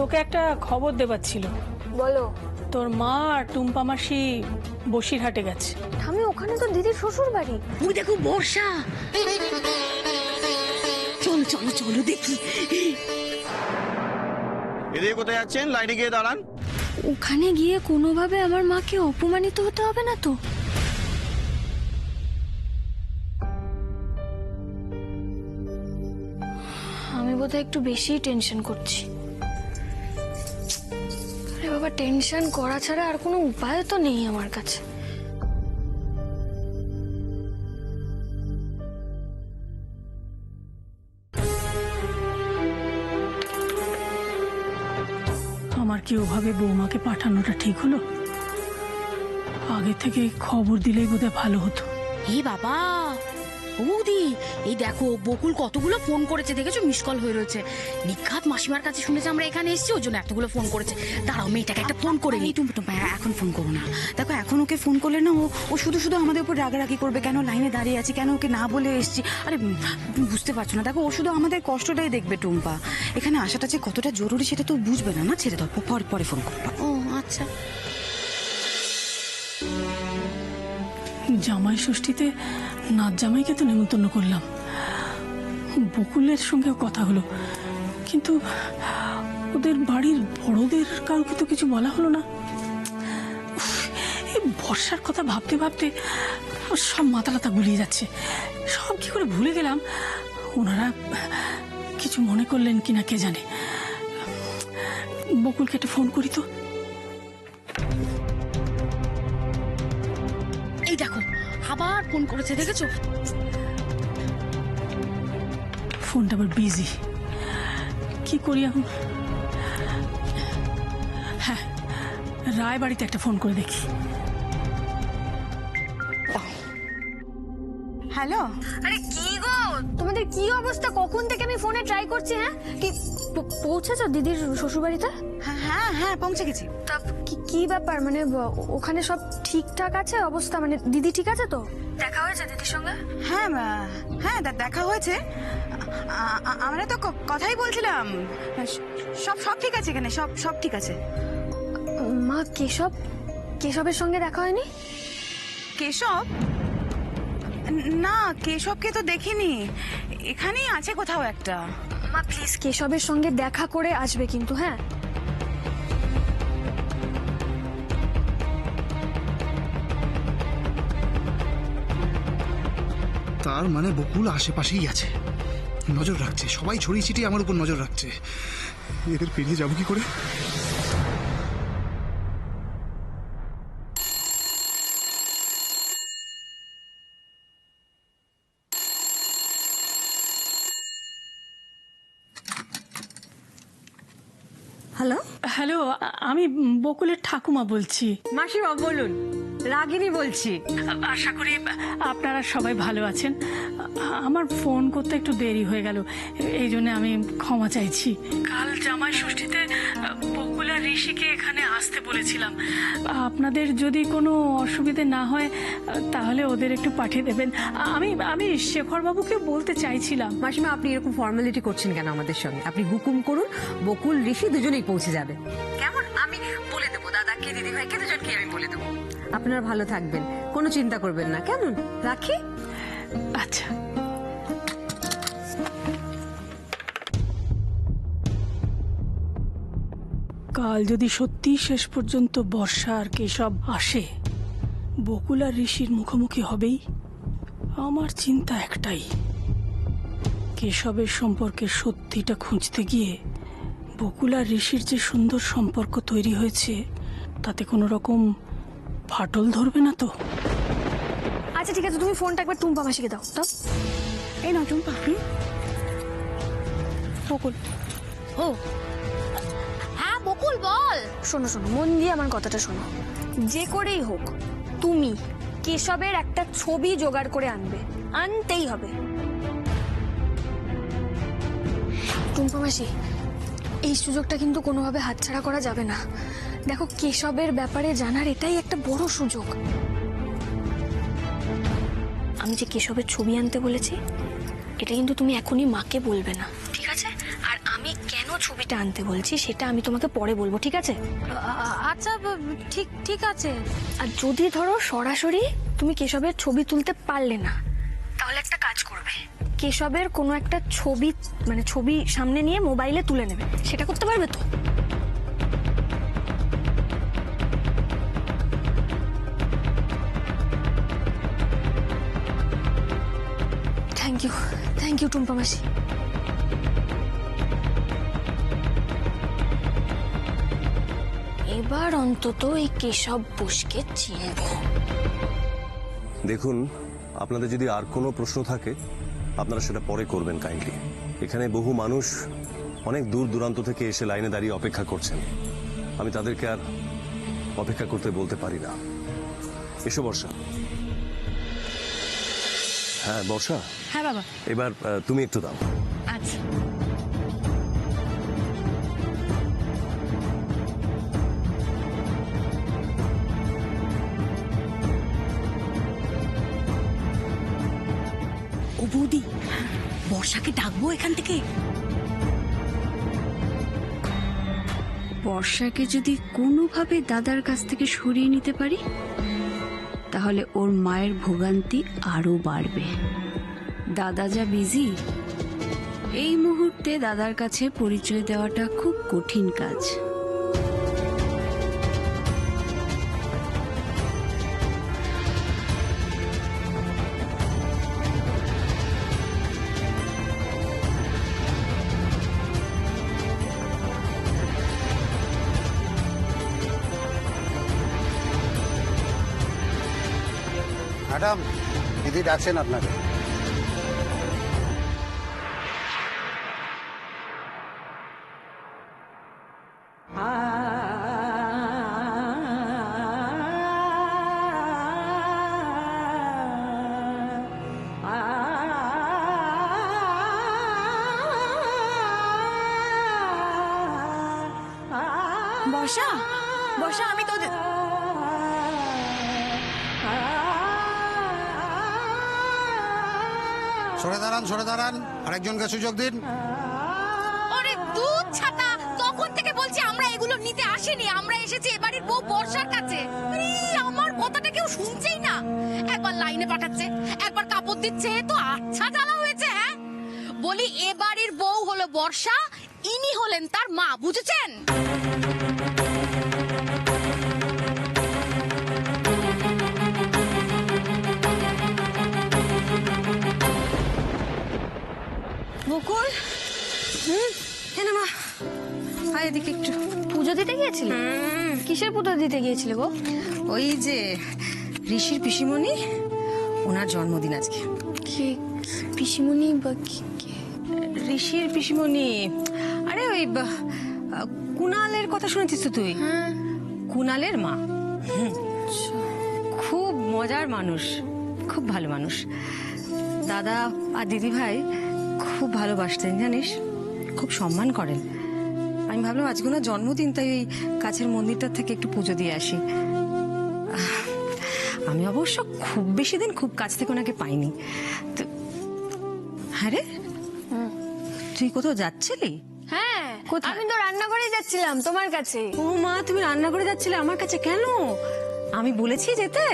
তোকে একটা খবর দেবার ছিল। বলো। তোর মা আর টুম্পা মাসি বসিরহাটে গেছে। আমি ওখানে তো দিদির শ্বশুর বাড়ি। ওই দেখো বর্ষা, চলো চলো চলো দেখি। এদিকে কোথায় যাচ্ছেন? লাইনে গিয়ে দাঁড়ান। ওখানে গিয়ে কোনোভাবে আমার মাকে অপমানিত হতে হবে না তো? আমি বোধহয় একটু বেশি টেনশন করছি। আরে বাবা, টেনশন করা ছাড়া আর কোনো উপায় তো নেই আমার কাছে। আমার কি ওভাবে বৌমাকে পাঠানোটা ঠিক হলো? আগে থেকে খবর দিলেই বোধহয় ভালো হতো। এ বাবা বৌদি, এই দেখো বকুল কতগুলো ফোন করেছে, দেখেছো? মিস কল হয়ে রয়েছে। নিঘাত মাসিমার কাছে শুনেছে আমরা এখানে এসেছি, ওই জন্য এতগুলো ফোন করেছে। দাঁড়াও, মেয়েটাকে একটা ফোন করে নিই। এখন ফোন করো না। দেখো এখন ওকে ফোন করলে না ও শুধু শুধু আমাদের উপর রাগারাগি করবে। কেন লাইনে দাঁড়িয়ে আছি, কেন ওকে না বলে এসেছি। আরে তুমি বুঝতে পারছো না। দেখো ও শুধু আমাদের কষ্টটাই দেখবে টুম্পা। এখানে আসাটা যে কতটা জরুরি সেটা তো বুঝবে না। না ছেড়ে দাও, পরে ফোন করবো। ও আচ্ছা। জামাই ষষ্ঠীতে নাচ জামাইকে তো নেমন্তন্ন করলাম, বকুলের সঙ্গেও কথা হলো, কিন্তু ওদের বাড়ির বড়দের কাউকে তো কিছু বলা হলো না। উফ, এই বর্ষার কথা ভাবতে ভাবতে সব মাথা টাথা গুলিয়ে যাচ্ছে। সব কি করে ভুলে গেলাম। ওনারা কিছু মনে করলেন কিনা কে জানে। বকুলকে একটা ফোন করি তো। এই দেখো আবার ফোন করেছে, দেখেছো? ফোনটা আবার বিজি। কি করি এখন? হ্যাঁ, রায় বাড়িতে একটা ফোন করে দেখি। হ্যালো। আরে কি গো, তোমাদের কি অবস্থা? কখন থেকে আমি ফোনে ট্রাই করছি। হ্যাঁ, কি পৌঁছেছো দিদির শ্বশুর বাড়িতে? হ্যাঁ হ্যাঁ পৌঁছে গেছি। তা কি ব্যাপার, মানে ওখানে সব ঠিকঠাক আছে অবস্থা? মানে দিদি ঠিক আছে তো? দেখা হয়েছে দিদির সঙ্গে? হ্যাঁ হ্যাঁ দেখা হয়েছে। আমরা তো কথাই বলছিলাম। সব ঠিক আছে এখানে, সব ঠিক আছে। মা, কেশবের সঙ্গে দেখা হয়নি? কেশব? না, কেশবকে তো দেখিনি। এখানেই আছে কোথাও একটা। মা প্লিজ কেশবের সঙ্গে দেখা করে আসবে কিন্তু। হ্যাঁ, তার মানে বকুল আশেপাশেই আছে, নজর রাখছে। সবাই ছড়িয়ে ছিটিয়ে আমার উপর নজর রাখছে। এদের পেরিয়ে যাবো কি করে? হ্যালো হ্যালো, আমি বকুলের ঠাকুমা বলছি। মাসিমা বলুন, রাগিনী বলছি। আশা করি আপনারা সবাই ভালো আছেন। আমার ফোন করতে একটু দেরি হয়ে গেল, এই জন্য আমি ক্ষমা চাইছি। কাল জামাই ষষ্ঠীতে বকুল আর ঋষিকে এখানে আসতে বলেছিলাম। আপনাদের যদি কোনো অসুবিধে না হয় তাহলে ওদের একটু পাঠিয়ে দেবেন। আমি শেখরবাবুকে বলতে চাইছিলাম। মাসিমা, আপনি এরকম ফর্মালিটি করছেন কেন আমাদের সঙ্গে? আপনি হুকুম করুন, বকুল ঋষি দুজনেই পৌঁছে যাবে। কেমন? আমি বলে দেবো দাদাকে, দিদিভাইকে, দুজনকে আমি বলে দেবো। আপনারা ভালো থাকবেন, কোনো চিন্তা করবেন না। কেমন? রাখি। আচ্ছা। কাল যদি সত্যি শেষ পর্যন্ত বর্ষা আর কেশব আসে, বকুল আর ঋষির মুখোমুখি হবেই। আমার চিন্তা একটাই, কেশবের সম্পর্কে সত্যিটা খুঁজতে গিয়ে বকুল আর ঋষির যে সুন্দর সম্পর্ক তৈরি হয়েছে তাতে কোনো রকম ফাটল ধরবে না তো? আচ্ছা ঠিক আছে, তুমি ফোনটা একবার টুম্পা মাসিকে দাও তো। এই না টুম্পা। বকুল। ও হ্যাঁ বকুল বল। শোনো, মন দিয়ে আমার কথাটা শোনো। যে করেই হোক তুমি কেশবের একটা ছবি জোগাড় করে আনতেই হবে। টুম্পা মাসি, এই সুযোগটা কিন্তু কোনোভাবে হাতছাড়া করা যাবে না। দেখো, কেশবের ব্যাপারে জানার এটাই একটা বড় সুযোগ। আমি যে কেশবের ছবি আনতে বলেছি এটা কিন্তু তুমি এখনই মাকে বলবে না, ঠিক আছে? আর আমি কেন কেন ছবিটা আনতে বলছি সেটা আমি তোমাকে পরে বলবো, ঠিক আছে? আচ্ছা ঠিক ঠিক আছে। আর যদি ধরো সরাসরি তুমি কেশবের ছবি তুলতে পারলে না, তাহলে একটা কাজ করবে, কেশবের কোনো একটা ছবি মানে ছবি সামনে নিয়ে মোবাইলে তুলে নেবে। সেটা করতে পারবে তো? থ্যাংক ইউ টুম্পা মাসি। এবার অন্তত এই কেশব বোসকে চিনব। দেখুন, আপনাদের যদি আর কোনো প্রশ্ন থাকে আপনারা সেটা পরে করবেন কাইন্ডলি। এখানে বহু মানুষ অনেক দূর দূরান্ত থেকে এসে লাইনে দাঁড়িয়ে অপেক্ষা করছেন, আমি তাদেরকে আর অপেক্ষা করতে বলতে পারি না। এসো বর্ষা। হ্যাঁ বর্ষা। হ্যাঁ বাবা। এবার তুমি একটু দাও। আচ্ছা। ও বৌদি, বর্ষাকে ডাকবো এখান থেকে? বর্ষাকে যদি কোনোভাবে দাদার কাছ থেকে সরিয়ে নিতে পারি, তাহলে ওর মায়ের ভোগান্তি আরো বাড়বে। দাদা যা বিজি, এই মুহূর্তে দাদার কাছে পরিচয় দেওয়াটা খুব কঠিন কাজ। ম্যাডাম, দিদি ডাকছেন আপনাকে। বর্ষা, বর্ষা, আমি তোদের সরে দাঁড়ান, আরেকজনকে সুযোগ দিন। আরে দুধ ছাতা, তখন থেকে বলছি আমরা এগুলো নিতে আসিনি, আমরা এসেছি এবাড়ির বউ বর্ষার কাছে। আমার কথাটা কেউ শুনছেই না, একবার লাইনে পাঠাচ্ছে, একবার কাপড় দিচ্ছে, তো আচ্ছা জ্বালা হয়েছে। হ্যাঁ বলি, এবাড়ির বউ হলো বর্ষা, ইনি হলেন তার মা, বুঝেছেন? বকুল, কেন মা? আয় এদিকে একটু। পুজো দিতে গিয়েছিলে? কিসের পুজো দিতে গিয়েছিলে গো? ওই যে ঋষির পিসিমণি, ওনার জন্মদিন আজকে। কি পিসিমণি বা ঋষির পিসিমণি, আরে ওই কুনালের কথা শুনেছিস তো তুই? কুনালের মা। খুব মজার মানুষ, খুব ভালো মানুষ। দাদা আর দিদি ভাই খুব ভালোবাসতেন জানিস, খুব সম্মান করেন। আমি ভাবলাম আজকে ওনার জন্মদিন, তাই ওই কাছের মন্দিরটার থেকে একটু পুজো দিয়ে আসি। আমি অবশ্য খুব বেশি দিন খুব কাছ থেকে ওনাকে পাইনি। তো হ্যাঁ রে, তুই কোথাও যাচ্ছিলি? হ্যাঁ, আমি তো রান্নাঘরেই যাচ্ছিলাম তোমার কাছে। ও মা, তুমি রান্নাঘরে যাচ্ছিলে আমার কাছে কেন? আমি বলেছি যেতে।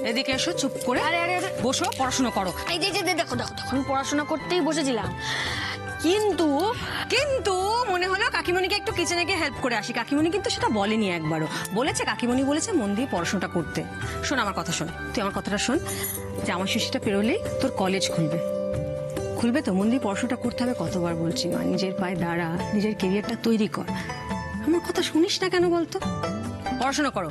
এদিকে এসো, চুপ করে আরে আরে বসো, পড়াশোনা করো। এই দেখো দেখো দেখো, আমি পড়াশোনা করতেই বসেছিলাম, কিন্তু কিন্তু মনে হলো কাকিমণিকে একটু কিচেনে গিয়ে হেল্প করে আসি। কাকিমণি কিন্তু সেটা বলেনি একবারও। বলেছে, কাকিমণি বলেছে মন দিয়ে পড়াশোনাটা করতে। শোন আমার কথা, শোন তুই আমার কথাটা শোন। জামা ষষ্ঠীটা পেরোলেই তোর কলেজ খুলবে, খুলবে তো মন দিয়ে পড়াশোনাটা করতে হবে। কতবার বলছি মা, নিজের পায়ে দাঁড়া, নিজের কেরিয়ারটা তৈরি কর। আমার কথা শুনিস না কেন বলতো? পড়াশোনা করো।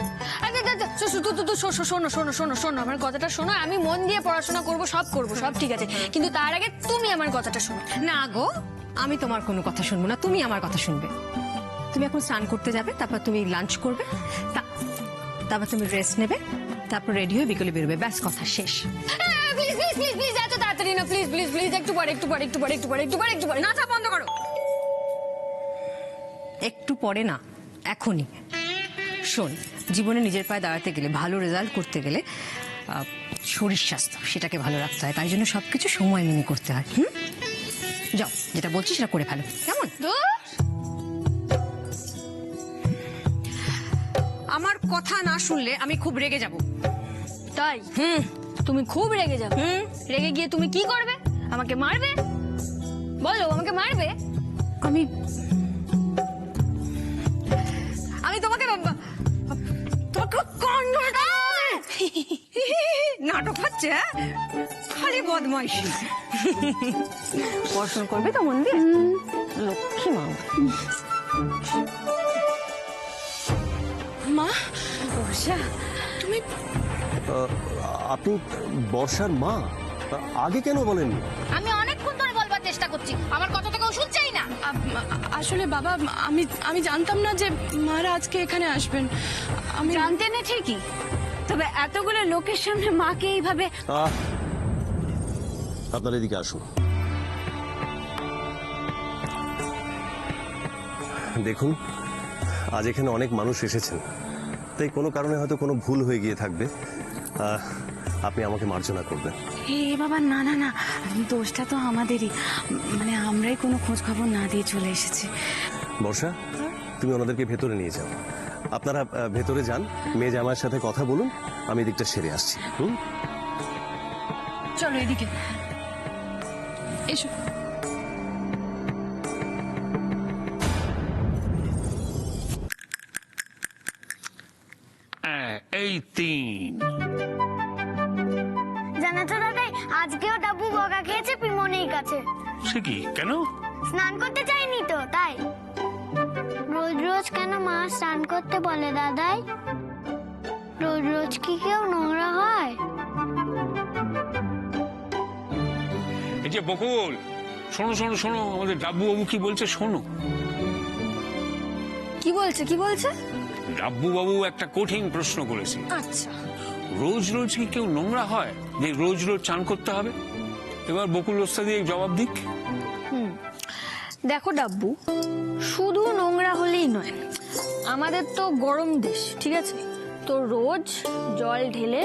শোনো শোনো শোনো শোনো, আমার কথাটা শোনো। আমি মন দিয়ে পড়াশোনা করব, সব ঠিক আছে, কিন্তু তার আগে তুমি আমার কথাটা শোনো। না গো, আমি তোমার কোনো কথা শুনবো না, তুমি আমার কথা শুনবে। তুমি এখন স্নান করতে যাবে, তারপর তুমি লাঞ্চ করবে, তারপর তুমি রেস্ট নেবে, তারপর রেডি হয়ে বিকেলে বেরোবে, ব্যাস কথা শেষ। প্লিজ প্লিজ প্লিজ প্লিজ, এত তাড়াতাড়ি না, প্লিজ প্লিজ প্লিজ, একটু পরে একটু পরে একটু পরে একটু পরে একটু পরে একটু পরে। নাচা বন্ধ করো। একটু পরে না, এখনই। শোন, জীবনে নিজের পায়ে দাঁড়াতে গেলে, ভালো রেজাল্ট করতে গেলে শরীর স্বাস্থ্য সেটাকে ভালো রাখতে হয়, তাই জন্য সবকিছু সময় মেনে করতে হয়। যাও, যেটা বলছি সেটা করে ফেলো, কেমন? আমার কথা না শুনলে আমি খুব রেগে যাব। তাই তুমি খুব রেগে যাবে? রেগে গিয়ে তুমি কি করবে? আমাকে মারবে? বলো, আমাকে মারবে? আমি তোমাকে নাটক হচ্ছে, খালি বদমাইশি। পড়াশোনা করবে তো মন দিয়ে? লক্ষ্মী মা। মা, বর্ষা, তুমি আপনি বর্ষার মা? আগে কেন বলেননি? আমি অনেকক্ষণ ধরে বলবার চেষ্টা করছি, আমার কথা তো কেউ শুনছেই না। আসলে বাবা, আমি জানতাম না যে মারা আজকে এখানে আসবেন। আমি জানতে না ঠিকই, তবে এতগুলো লোকের সামনে মাকে এইভাবে। আপনার এদিকে আসুন। দেখুন, আজ এখানে অনেক মানুষ এসেছেন, তাই কোনো কারণে হয়তো কোনো ভুল হয়ে গিয়ে থাকবে। আপনি আমাকে মার্জনা করবেন। এ বাবা, না না না, দোষটা তো আমাদেরই, মানে আমরাই কোনো খোঁজ খবর না দিয়ে চলে এসেছি। বর্ষা, তুমি ওনাদেরকে ভেতরে নিয়ে যাও। আপনারা ভেতরে যান, মেয়ে জামাইয়ের সাথে কথা বলুন, আমি এদিকটা সেরে আসছি। চলো এদিকে এসো। এই 3 জানো তো দাদাই, আজকেও ডাব্বু বকা খেয়েছে পিমনির কাছে। সে কি, কেন? স্নান করতে চাইনি তো তাই। রোজ রোজ কেন মা স্নান করতে বলে দাদাই? রোজ রোজ কি কেউ নোংরা হয়? এই যে বকুল, শোনো শোনো শোনো, আমাদের ডাব্বু বাবু কি বলছে শোনো। কি বলছে, কি বলছে? ডাব্বু বাবু একটা কঠিন প্রশ্ন করেছে। আচ্ছা, রোজ রোজ কি কেউ নোংরা হয় যে রোজ রোজ চান করতে হবে? এবার বকুল ওস্তাদ দিয়ে জবাব দিক। দেখো ডাব্বু, শুধু নোংরা হলেই নয়, আমাদের তো গরম দেশ, ঠিক আছে? তো রোজ জল ঢেলে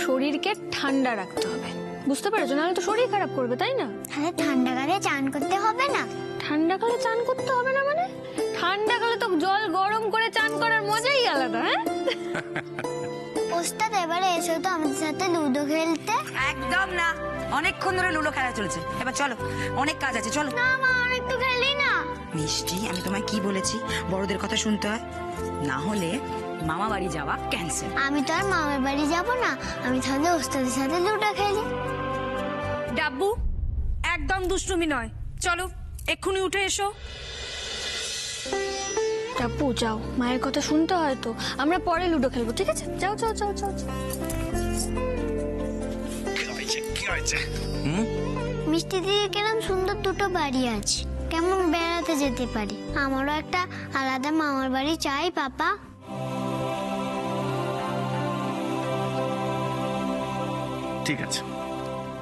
শরীরকে ঠান্ডা রাখতে হবে, বুঝতে পেরেছো? নাহলে তো শরীর খারাপ করবে, তাই না? তাহলে ঠান্ডাকালে চান করতে হবে না? ঠান্ডাকালে চান করতে হবে না মানে? ঠান্ডাকালে তো জল গরম করে চান করার মজাই আলাদা। হ্যাঁ ওস্তাদ, এবারে এসো তো আমাদের সাথে লুডো খেলতে। একদম না, অনেকক্ষণ ধরে লুডো খেলা চলছে, এবার চলো, অনেক কাজ আছে, চলো। না মা, অনেক তো খেলি না। মিষ্টি, আমি তোমায় কি বলেছি, বড়দের কথা শুনতে হয়, না হলে মামা বাড়ি যাওয়া ক্যান্সেল। আমি তো আর মামার বাড়ি যাব না, আমি তাহলে ওস্তাদের সাথে লুডো খেলি। ডাব্বু, একদম দুষ্টুমি নয়, চলো এক্ষুনি উঠে এসো। ডাব্বু যাও, মায়ের কথা শুনতে হয় তো, আমরা পরে লুডো খেলবো, ঠিক আছে? যাও যাও যাও যাও যাও। মিষ্টি দিদির কেমন সুন্দর দুটো বাড়ি আছে, কেমন বেড়াতে যেতে পারি। আমারও একটা আলাদা মামার বাড়ি চাই পাপা। ঠিক আছে,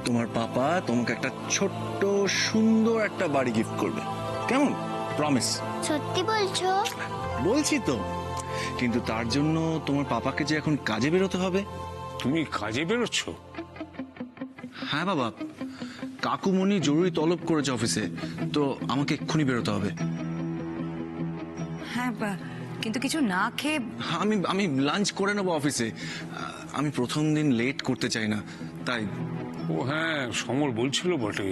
তোমার পাপা তোমাকে একটা ছোট্ট সুন্দর একটা বাড়ি গিফট করবে, কেমন? প্রমিস? সত্যি বলছো? বলছি তো, কিন্তু তার জন্য তোমার পাপাকে যে এখন কাজে বেরোতে হবে। তুমি কাজে বেরোচ্ছ? হ্যাঁ বাবা, কাকুমণি জরুরি তলব করেছে অফিসে, তো আমাকে এক্ষুনি বেরোতে হবে। হ্যাঁ, কিন্তু কিছু না খেয়ে। আমি লাঞ্চ করে নেবো অফিসে, আমি প্রথম দিন লেট করতে চাই না, তাই। ও হ্যাঁ, সমর বলছিল বটে,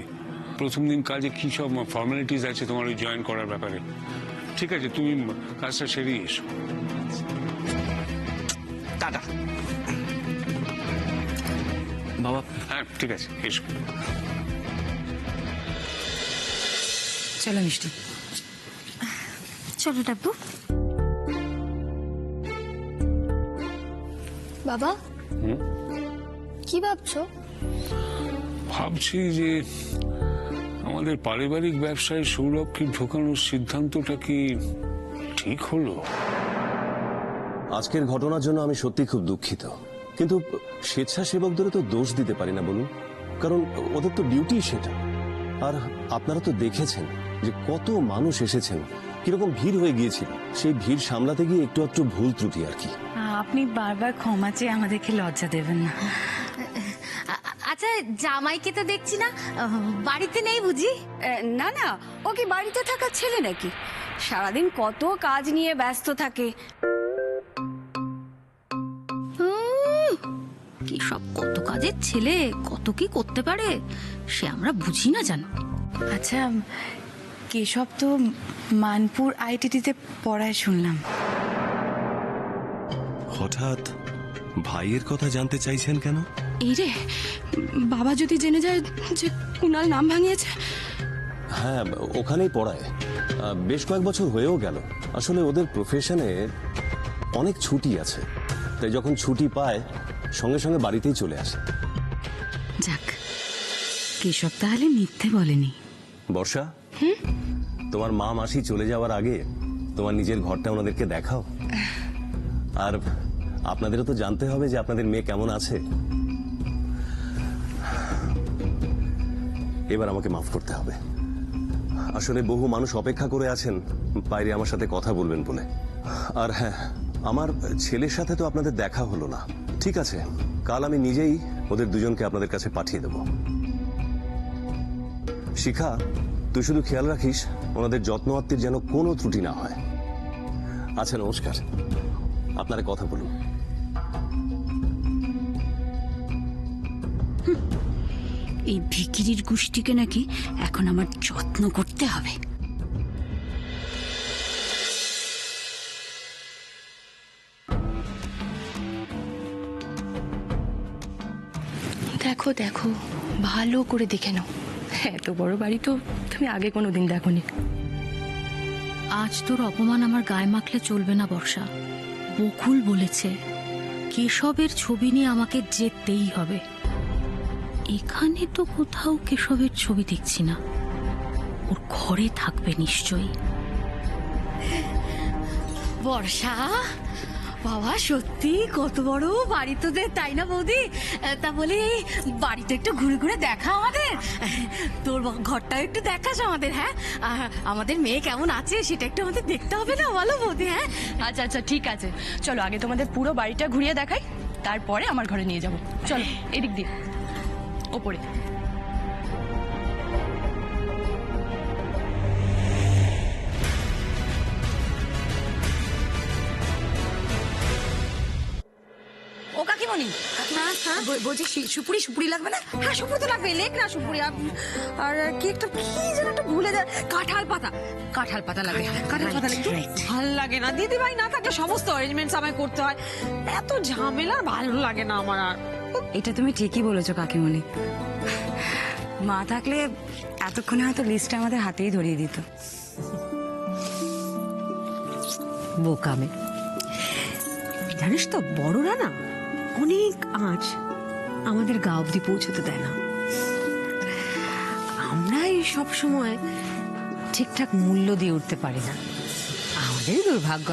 প্রথম দিন কাজে কি সব ফর্মালিটিস আছে তোমার ওই জয়েন করার ব্যাপারে। ঠিক আছে, তুমি কাজটা সেরে এসো। টাটা বাবা। হ্যাঁ ঠিক আছে, এসো। চলো মিষ্টি, চলো ডাব্বু। বাবা, কি ভাবছো? ভাবছি যে আমাদের পারিবারিক ব্যবসায় সৌরভকে ঢোকানোর সিদ্ধান্তটা কি ঠিক হলো? আজকের ঘটনার জন্য আমি সত্যি খুব দুঃখিত, কিন্তু স্বেচ্ছাসেবকদের তো দোষ দিতে পারি না বলুন, কারণ ওদের তো ডিউটি সেটা। আর আপনারা তো দেখেছেন যে কত মানুষ এসেছেন, কিরকম ভিড় হয়ে গিয়েছিল, সেই ভিড় সামলাতে গিয়ে একটু একটু ভুল ত্রুটি আর কি। আপনি বারবার ক্ষমা চেয়ে আমাদেরকে লজ্জা দেবেন না। আচ্ছা জামাইকে তো দেখছি না, বাড়িতে নেই বুঝি? না না, ও কি বাড়িতে থাকার ছেলে নাকি? সারাদিন কত কাজ নিয়ে ব্যস্ত থাকে। কি সব কত কাজের ছেলে, কত কি করতে পারে সে আমরা বুঝি না জানো। আচ্ছা, কেশব তো মানপুর আইটিটিতে পড়ায় শুনলাম। হঠাৎ ভাইয়ের কথা জানতে চাইছেন কেন? এই রে, বাবা যদি জেনে যায় যে কুনাল নাম ভাঙিয়েছে। হ্যাঁ, ওখানেই পড়ায়, বেশ কয়েক বছর হয়েও গেল। আসলে ওদের প্রফেশনে অনেক ছুটি আছে, তাই যখন ছুটি পায় সঙ্গে সঙ্গে বাড়িতেই চলে আসে। যাক, কেশব তাহলে মিথ্যে বলেনি। বর্ষা, তোমার মা মাসি চলে যাওয়ার আগে তোমার নিজের ঘরটা ওনাদেরকে দেখাও। আর আপনাদেরও তো জানতে হবে যে আপনাদের মেয়ে কেমন আছে। এবার আমাকে মাফ করতে হবে, আসলে বহু মানুষ অপেক্ষা করে আছেন বাইরে আমার সাথে কথা বলবেন বলে। আর হ্যাঁ, আমার ছেলের সাথে তো আপনাদের দেখা হলো না। ঠিক আছে, কাল আমি নিজেই ওদের দুজনকে আপনাদের কাছে পাঠিয়ে দেব। শিখা, তুই শুধু খেয়াল রাখিস ওনাদের যত্ন আত্মীর যেন কোনো ত্রুটি না হয়। আচ্ছা, নমস্কার, আপনারা কথা বলুন। এই ভিকিরির গোষ্ঠীকে নাকি এখন আমার যত্ন করতে হবে। দেখো দেখো, ভালো করে দেখে নাও, এত বড় বাড়ি তো তুমি আগে কোনোদিন দেখোনি। আজ তোর অপমান আমার গায়ে মাখলে চলবে না বর্ষা। বকুল বলেছে কেশবের ছবি নিয়ে আমাকে যেতেই হবে। এখানে তো কোথাও কেশবের ছবি দেখছি না, ওর ঘরে থাকবে নিশ্চয়ই। বর্ষা, বাবা সত্যি কত বড় বাড়ি তোদের, তাই না বৌদি? তা বলি বাড়িতে একটু ঘুরে ঘুরে দেখা আমাদের, তোর ঘরটাও একটু দেখাস আমাদের। হ্যাঁ, আমাদের মেয়ে কেমন আছে সেটা একটু আমাদের দেখতে হবে না, বলো বৌদি? হ্যাঁ, আচ্ছা আচ্ছা, ঠিক আছে, চলো আগে তোমাদের পুরো বাড়িটা ঘুরিয়ে দেখাই, তারপরে আমার ঘরে নিয়ে যাবো। চলো এদিক দিয়ে ওপরে। ও কাকিমণি, বলছি সুপুরি সুপুরি লাগবে না? হ্যাঁ, সুপুরি তো লাগবে, লেখ না সুপুরি। আর কি একটা, কি যেন একটা ভুলে যায়, কাঁঠাল পাতা। কাঁঠাল পাতা লাগে, কাঁঠাল পাতা লাগে। ভাল লাগে না দিদি ভাই না থাকলে সমস্ত অ্যারেঞ্জমেন্টস আমায় করতে হয়, এত ঝামেলা ভালো লাগে না আমার আর। এটা তুমি ঠিকই বলেছো কাকিমণি, মা থাকলে এতক্ষণে হয়তো লিস্টটা আমাদের হাতেই ধরিয়ে দিত। বোকামে, জানিস তো বড়রা না অনেক আঁচ আমাদের গা অব্দি পৌঁছতে দেয় না। আমরাই সব সময় ঠিকঠাক মূল্য দিয়ে উঠতে পারি না, আমাদেরই দুর্ভাগ্য।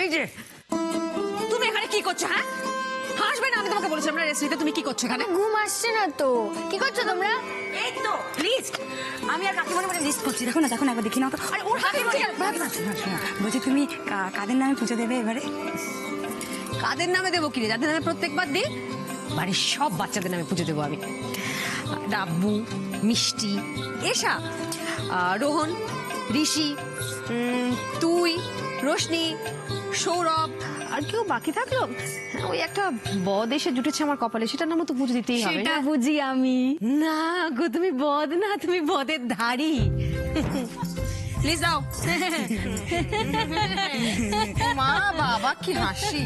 এই যে তুমি এখানে কি করছো? হ্যাঁ, হাসবে না, আমি তোমাকে বলেছিলাম না রেস্ট নিতে। তুমি কি করছো এখানে? ঘুম আসছে না তো, কি করছো তোমরা? এই তো লিস্ট, আমি আর কাকিমণি মানে লিস্ট করছি। দেখো না, দেখো না, একবার দেখি নাও তো। আরে ওর হাতে বলছি তুমি কাদের নামে পুজো দেবে এবারে? কাদের নামে দেবো কিরে? যাদের নামে প্রত্যেকবার দিই, বাড়ির সব বাচ্চাদের নামে পুজো দেবো আমি। ডাব্বু, মিষ্টি, এসা, রোহন, ঋষি, তুই, রোশনি, সৌরভ, আর কেউ বাকি থাকলো? ওই একটা বদ এসে জুটেছে আমার কপালে, সেটার নামও তো পুজো দিতেই হবে। সেটা বুঝি আমি? না গো, তুমি বদ না, তুমি বদের ধাড়ি। প্লিজ দাও। মা বাবা কি হাসি।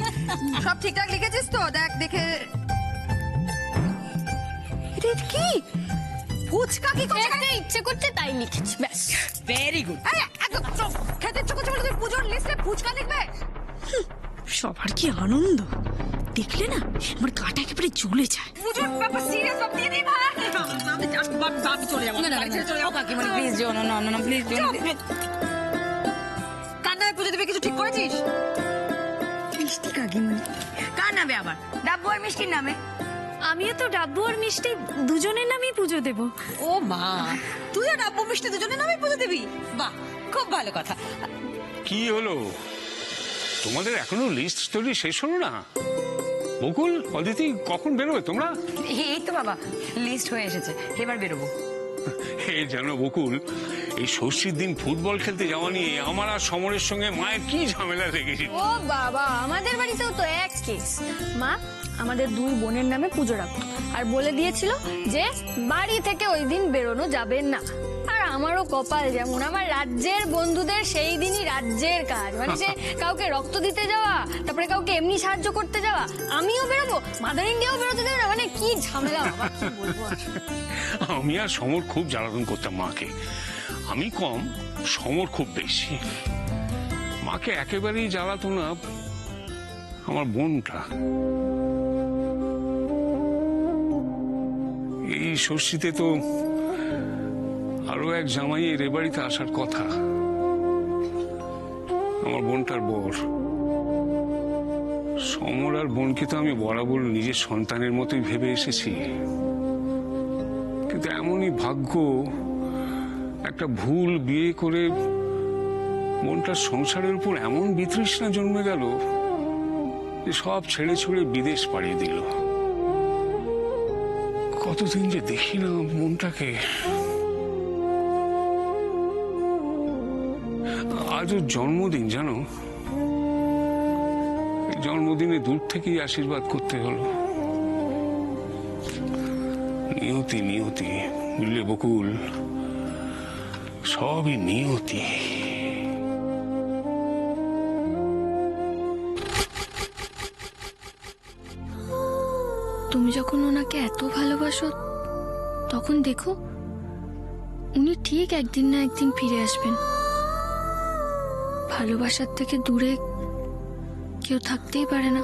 সব ঠিকঠাক লিখেছিস তো? দেখ দেখে। এটা কি ফুচকা? কি করছে? ইচ্ছে করছে তাই লিখেছি, ব্যাস। Very good. খেতে ইচ্ছে করছে বলে তুই পুজোর লিস্টে ফুচকা লিখবে? সবার কি আনন্দ দেখলে না, আমার কাটা একেবারে জ্বলে যায়। পুজোর ব্যাপার সিরিয়াস ভাব দিয়ে দিই ভাই। আমি চলে যাবো, বাড়ি ছেড়ে চলে যাবো। কাকিমণি প্লিজ যেও না, না প্লিজ যেও না। কার নামে পুজো দেবে কিছু ঠিক করেছিস? মিষ্টি কাকিমণি। কার নামে আবার? ডাব্বু আর মিষ্টির নামে। আমিও তো ডাব্বু আর মিষ্টি দুজনের নামেই পুজো দেবো। ও মা, তুই আর ডাব্বু মিষ্টি দুজনের নামে পুজো দিবি? বাহ, খুব ভালো কথা। কি হলো, তোমাদের এখনো লিস্ট তৈরি শেষ হলো না? বকুল, অদিতি, কখন বেরোবে তোমরা? এই তো বাবা লিস্ট হয়ে এসেছে, এবার বেরোবো। এই জানো বকুল, এই ষষ্ঠীর দিন ফুটবল খেলতে যাওয়া নিয়ে আমার আর সমরের সঙ্গে মায়ের কি ঝামেলা লেগেছিল। ও বাবা, আমাদের বাড়িতেও তো এক কেস। মা আমাদের দুই বোনের নামে পুজো রাখতো আর বলে দিয়েছিল যে বাড়ি থেকে ওই দিন বেরোনো যাবে না। আর আমারও কপাল যেমন, আমার রাজ্যের বন্ধুদের সেই দিনই রাজ্যের কাজ, মানে সে কাউকে রক্ত দিতে যাওয়া, তারপরে কাউকে এমনি সাহায্য করতে যাওয়া, আমিও বেরোবো, মাদার ইন্ডিয়াও বেরোতে দেবে না, মানে কি ঝামেলা বাবা, কি বলবো আর। আমি আর সমর খুব জ্বালাতন করতাম মাকে। আমি কম, সমর খুব বেশি। মাকে একেবারেই জ্বালাতো না আমার বোনটা। এই ষষ্ঠীতে তো আরো এক জামাইয়ের এ বাড়িতে আসার কথা, আমার বোনটার বর। সমর আর বোনকে তো আমি বরাবর নিজের সন্তানের মতোই ভেবে এসেছি, কিন্তু এমনই ভাগ্য, একটা ভুল বিয়ে করে বোনটার সংসারের উপর এমন বিতৃষ্ণা জন্মে গেল যে সব ছেড়ে ছুড়ে বিদেশ পাড়িয়ে দিল। কতদিন যে দেখি না মনটাকে। আজ ওর জন্মদিন, জানো, জন্মদিনে দূর থেকেই আশীর্বাদ করতে হলো। নিয়তি নিয়তি, বুঝলে বকুল, সবই নিয়তি। তুমি যখন ওনাকে এত ভালোবাসো তখন দেখো উনি ঠিক একদিন না একদিন ফিরে আসবেন। ভালোবাসার থেকে দূরে কেউ থাকতেই পারে না।